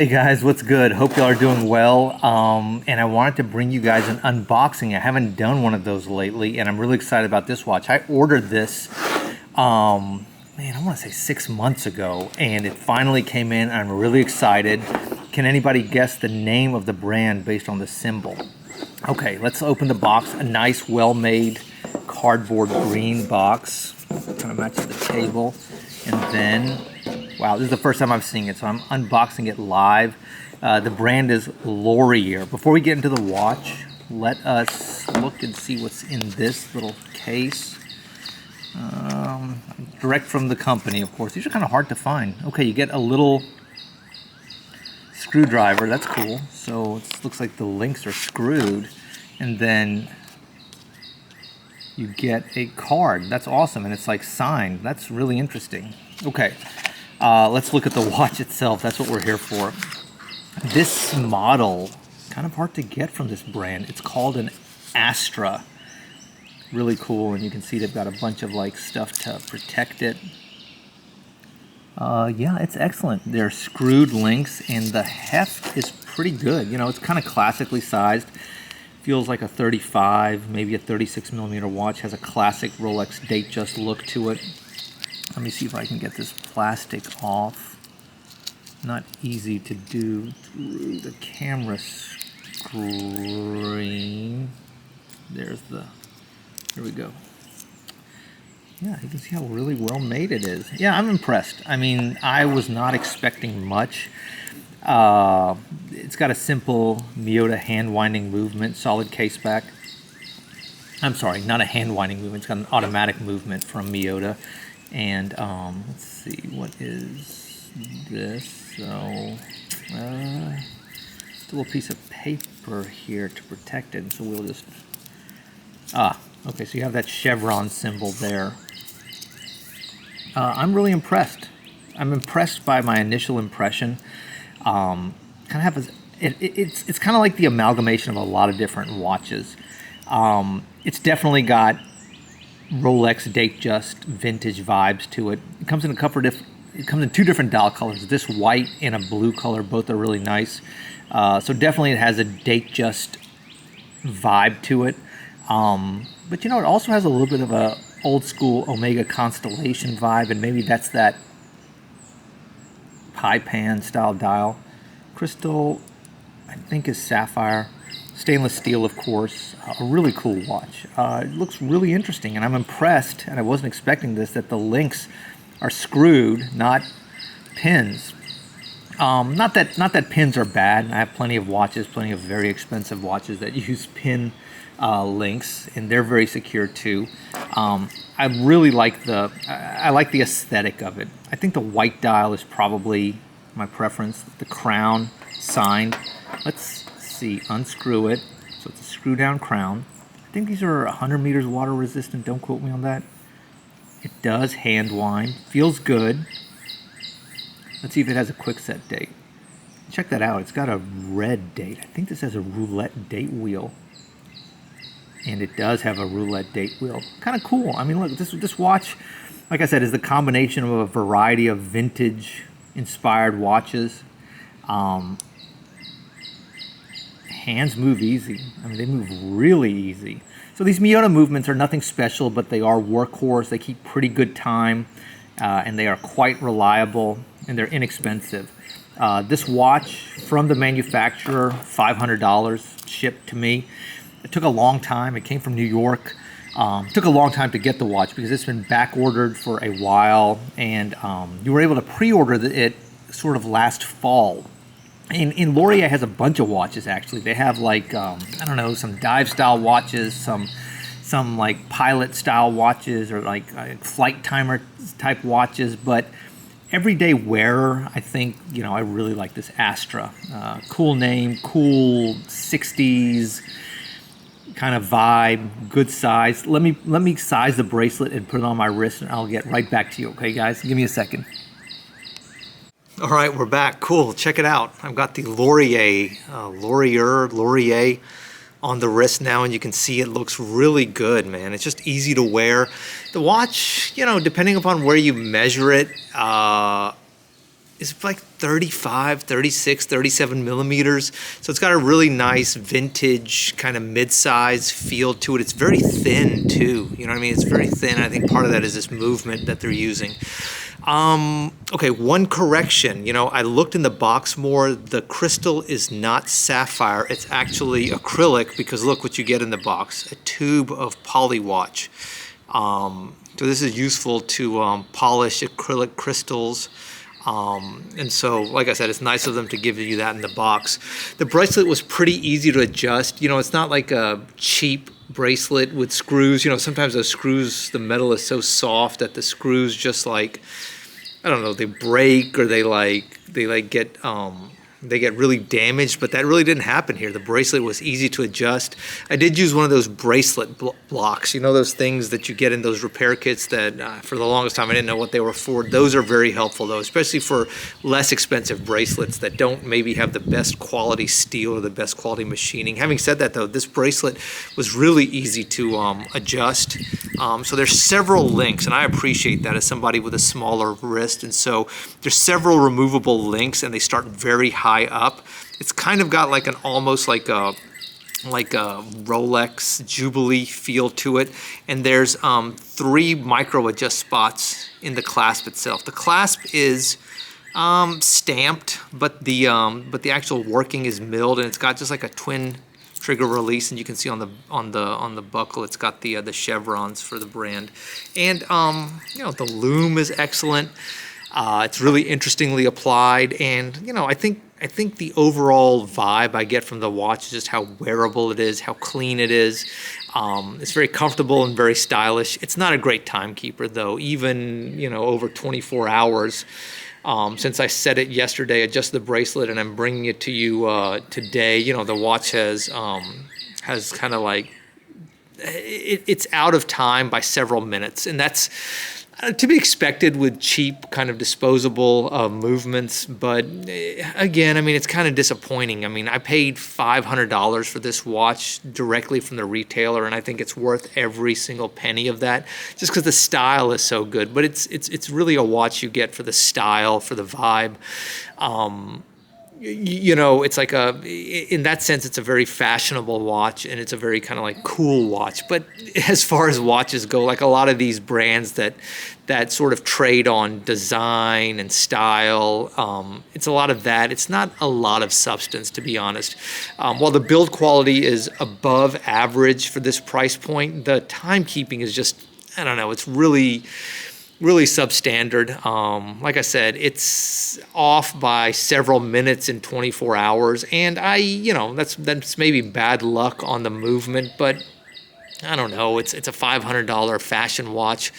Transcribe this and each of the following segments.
Hey guys, what's good? Hope y'all are doing well. And I wanted to bring you guys an unboxing. I haven't done one of those lately, and I'm really excited about this watch. I ordered this, man, I want to say 6 months ago, and it finally came in. I'm really excited. Can anybody guess the name of the brand based on the symbol? Okay, let's open the box. A nice, well-made cardboard green box. Kind of matches the table. And then, wow, this is the first time I've seen it, so I'm unboxing it live. The brand is Lorier. Before we get into the watch, let us look and see what's in this little case. Direct from the company, of course. These are kind of hard to find. Okay, you get a little screwdriver. That's cool. So it looks like the links are screwed. And then you get a card. That's awesome. And it's like signed. That's really interesting. Okay, let's look at the watch itself. That's what we're here for. This model, kind of hard to get from this brand. It's called an Astra. Really cool. And you can see they've got a bunch of like stuff to protect it. Yeah, it's excellent. They're screwed links and the heft is pretty good. You know, it's kind of classically sized. Feels like a 35, maybe a 36 millimeter watch. Has a classic Rolex Datejust look to it. Let me see if I can get this plastic off. Not easy to do through the camera screen. Here we go. Yeah, you can see how really well made it is. Yeah, I'm impressed. I mean, I was not expecting much. It's got a simple Miyota hand winding movement, solid case back. I'm sorry, not a hand winding movement. It's got an automatic movement from Miyota. And let's see, what is this? So, just a little piece of paper here to protect it. So we'll just, okay, so you have that chevron symbol there. I'm really impressed. I'm impressed by my initial impression. Kind of have it's kind of like the amalgamation of a lot of different watches. It's definitely got Rolex Datejust vintage vibes to it. It comes in it comes in two different dial colors. This white and a blue color, both are really nice. So definitely it has a Datejust vibe to it. But you know, it also has a little bit of a old school Omega Constellation vibe, and maybe that's that pie pan style dial. Crystal, I think, is sapphire. Stainless steel, of course. A really cool watch. It looks really interesting, and I'm impressed, and I wasn't expecting this, that the links are screwed, not pins. Not that pins are bad. I have plenty of watches, plenty of very expensive watches that use pin links, and they're very secure too. I really like the aesthetic of it. I think the white dial is probably my preference. The crown signed. Let's see, unscrew it. So it's a screw down crown. I think these are 100 meters water resistant. Don't quote me on that. It does hand wind. Feels good. Let's see if it has a quick set date. Check that out. It's got a red date. I think this has a roulette date wheel. And it does have a roulette date wheel. Kind of cool. I mean, look, this watch, like I said, is the combination of a variety of vintage inspired watches. Hands move easy. I mean, they move really easy. So these Miyota movements are nothing special, but they are workhorse. They keep pretty good time, and they are quite reliable, and they're inexpensive. This watch from the manufacturer, $500 shipped to me. It took a long time. It came from New York. It took a long time to get the watch because it's been back ordered for a while, and you were able to pre-order it sort of last fall. And Lorier has a bunch of watches, actually. They have like, I don't know, some dive style watches, some like pilot style watches, or like flight timer type watches. But everyday wearer, I think, you know, I really like this Astra. Cool name, cool 60s kind of vibe, good size. Let me size the bracelet and put it on my wrist, and I'll get right back to you. Okay, guys? Give me a second. All right, we're back. Cool. Check it out. I've got the Lorier on the wrist now, and you can see it looks really good, man. It's just easy to wear. The watch, you know, depending upon where you measure it, is like 35, 36, 37 millimeters. So it's got a really nice vintage kind of mid-size feel to it. It's very thin too. You know what I mean? It's very thin. I think part of that is this movement that they're using. Okay, one correction. You know, I looked in the box more. The crystal is not sapphire. It's actually acrylic, because look what you get in the box. A tube of polywatch. So this is useful to polish acrylic crystals. And so, like I said, it's nice of them to give you that in the box. The bracelet was pretty easy to adjust. You know, it's not like a cheap bracelet with screws. You know, sometimes those screws, the metal is so soft that the screws just like, I don't know, they break, or they get really damaged, but that really didn't happen here. The bracelet was easy to adjust. I did use one of those bracelet blocks, you know, those things that you get in those repair kits that for the longest time I didn't know what they were for. Those are very helpful though, especially for less expensive bracelets that don't maybe have the best quality steel or the best quality machining. Having said that though, this bracelet was really easy to adjust. So there's several links, and I appreciate that as somebody with a smaller wrist. And so there's several removable links, and they start very high up. It's kind of got like an almost like a Rolex Jubilee feel to it. And there's 3 micro adjust spots in the clasp itself. The clasp is stamped, but the actual working is milled, and it's got just like a twin trigger release, and you can see on the buckle it's got the chevrons for the brand. And you know, the lume is excellent. It's really interestingly applied, and you know, I think the overall vibe I get from the watch is just how wearable it is, how clean it is. It's very comfortable and very stylish. It's not a great timekeeper though, even, you know, over 24 hours. Since I set it yesterday, adjusted the bracelet, and I'm bringing it to you today, you know, the watch has kind of like, it's out of time by several minutes, and that's to be expected with cheap kind of disposable movements. But again, I mean, it's kind of disappointing. I mean, I paid $500 for this watch directly from the retailer, and I think it's worth every single penny of that, just because the style is so good. But it's really a watch you get for the style, for the vibe. You know, it's like in that sense, it's a very fashionable watch, and it's a very kind of like cool watch. But as far as watches go, like a lot of these brands that sort of trade on design and style, it's a lot of that. It's not a lot of substance, to be honest. While the build quality is above average for this price point, the timekeeping is just, I don't know, it's really substandard. Like I said, it's off by several minutes in 24 hours, and you know, that's maybe bad luck on the movement, but I don't know. It's a $500 fashion watch,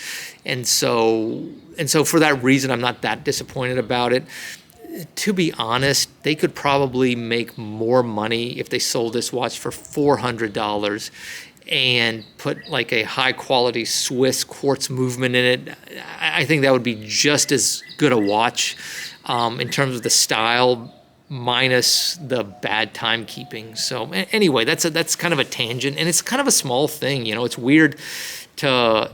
and so for that reason, I'm not that disappointed about it. To be honest, they could probably make more money if they sold this watch for $400. And put like a high quality Swiss quartz movement in it. I think that would be just as good a watch in terms of the style, minus the bad timekeeping. So anyway, that's kind of a tangent, and it's kind of a small thing. You know, it's weird to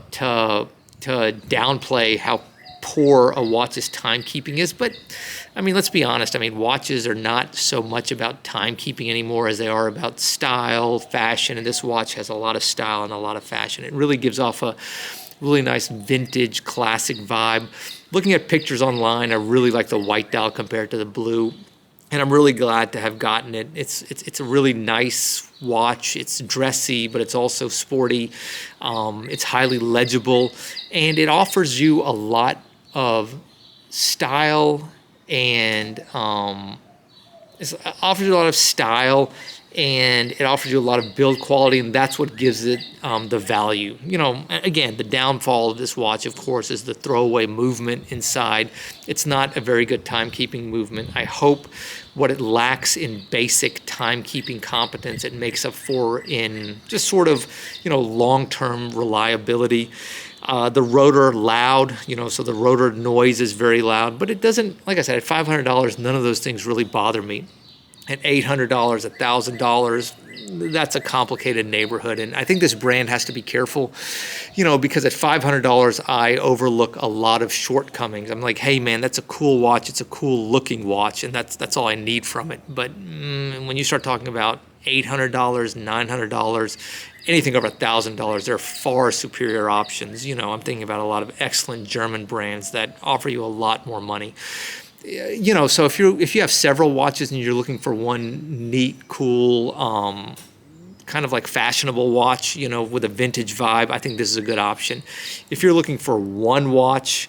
downplay how poor a watch's timekeeping is, but I mean, let's be honest. I mean, watches are not so much about timekeeping anymore as they are about style, fashion, and this watch has a lot of style and a lot of fashion. It really gives off a really nice vintage classic vibe. Looking at pictures online, I really like the white dial compared to the blue, and I'm really glad to have gotten it. It's a really nice watch. It's dressy, but it's also sporty. It's highly legible, and it offers you a lot of style, and it offers you a lot of style, and it offers you a lot of build quality, and that's what gives it the value. You know, again, the downfall of this watch, of course, is the throwaway movement inside. It's not a very good timekeeping movement. I hope what it lacks in basic timekeeping competence, it makes up for in just sort of, you know, long-term reliability. The rotor loud, you know, so the rotor noise is very loud, but it doesn't, like I said, at $500, none of those things really bother me. At $800, $1,000, that's a complicated neighborhood. And I think this brand has to be careful, because at $500, I overlook a lot of shortcomings. I'm like, hey man, that's a cool watch. It's a cool looking watch. And that's all I need from it. But when you start talking about $800, $900, anything over $1,000, there are far superior options. I'm thinking about a lot of excellent German brands that offer you a lot more money. So if you have several watches and you're looking for one neat, cool, kind of like fashionable watch, with a vintage vibe, I think this is a good option. If you're looking for one watch,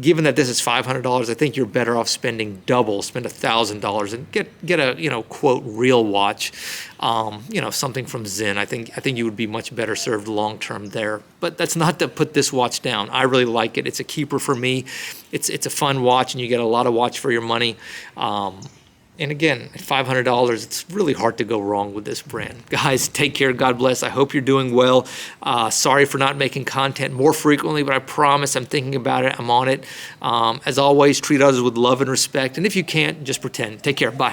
given that this is $500, I think you're better off spending double, spend $1,000 and get a quote real watch, something from Zen. I think you would be much better served long term there. But that's not to put this watch down. I really like it. It's a keeper for me. It's a fun watch, and you get a lot of watch for your money. And again, at $500, it's really hard to go wrong with this brand. Guys, take care. God bless. I hope you're doing well. Sorry for not making content more frequently, but I promise I'm thinking about it. I'm on it. As always, treat others with love and respect. And if you can't, just pretend. Take care. Bye.